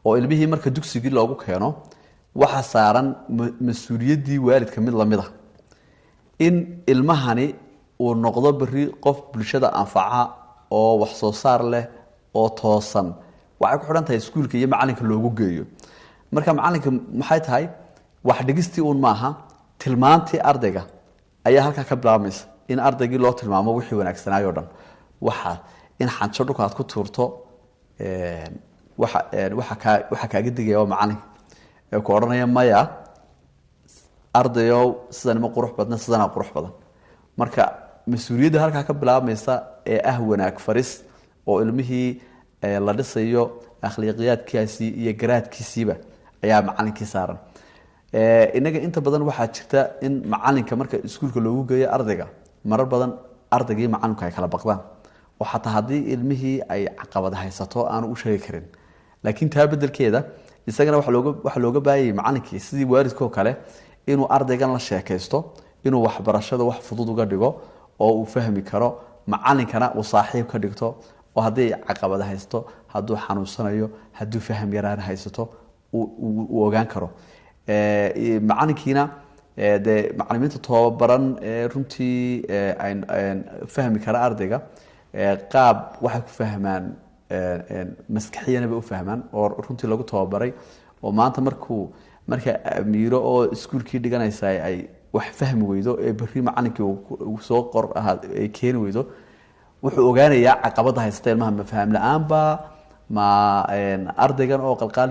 oo ilmihii marka dugsigii loogu keeno waxa saaran mas'uuliyadii waalidka mid lamid ah in ilmahani uu noqdo bari qof bulshada anfaca oo wax soo saar leh oo toosan waxay ku xidhan tahay iskuulka iyo macalinka loogu geeyo marka macalinka maxay tahay wax dhigistii uun maaha tilmaantii ardayga ayaa halka ka bilaabmaysa in ardaygii loo tilmaamo wixii wanaagsanaayo dhan waxa in xanjo dhulka aad ku tuurto waxa kaaga digaya macalin ee ku oranaya maya ardayo sidan ma qurux badna sidana qurux badan marka mas'uuliyadda halka ka bilaabmaysa ee wanaag faris oo ilmihii la dhisayo akhlaaqiyadkiisa iyo garaadkiisiba ayaa macalinkii saaran inaga inta badan waxa jirta in macalinka marka iskuulka loogu geeyo ardayga marar badan ardaygii macalinka ay kala baqdaan oo xataa hadii ilmihii ay caqabad haysato aan u sheegi karin laakiin taa bedelkeeda isagana waxa looga baayay macalinkii sidii waalidkoo kale inuu ardaygan la sheekaysto inuu waxbarashada wax fudud uga dhigo oo uu fahmi karo macalinkana uu saaxiib ka dhigto oo hadii caqabad haysto haduu xanuunsanayo haduu faham yaraan haysto uu ogaan karo macalinkiina de macallimiinta tababaran runtii ay fahmi kara ardayga qaab waxa ku fahmaan maskaxiyana bay u fahmaan oo runtii lagu tababaray oo maanta marka amiiro oo iskuulkii dhiganaysa ay wax fahmi weydo ee bari macalinkii uu soo qor ay keen weydo wuxuu ogaanayaa caqabada haysta ilmaha ma faham la'aan ba ma ardaygan oo qalqaali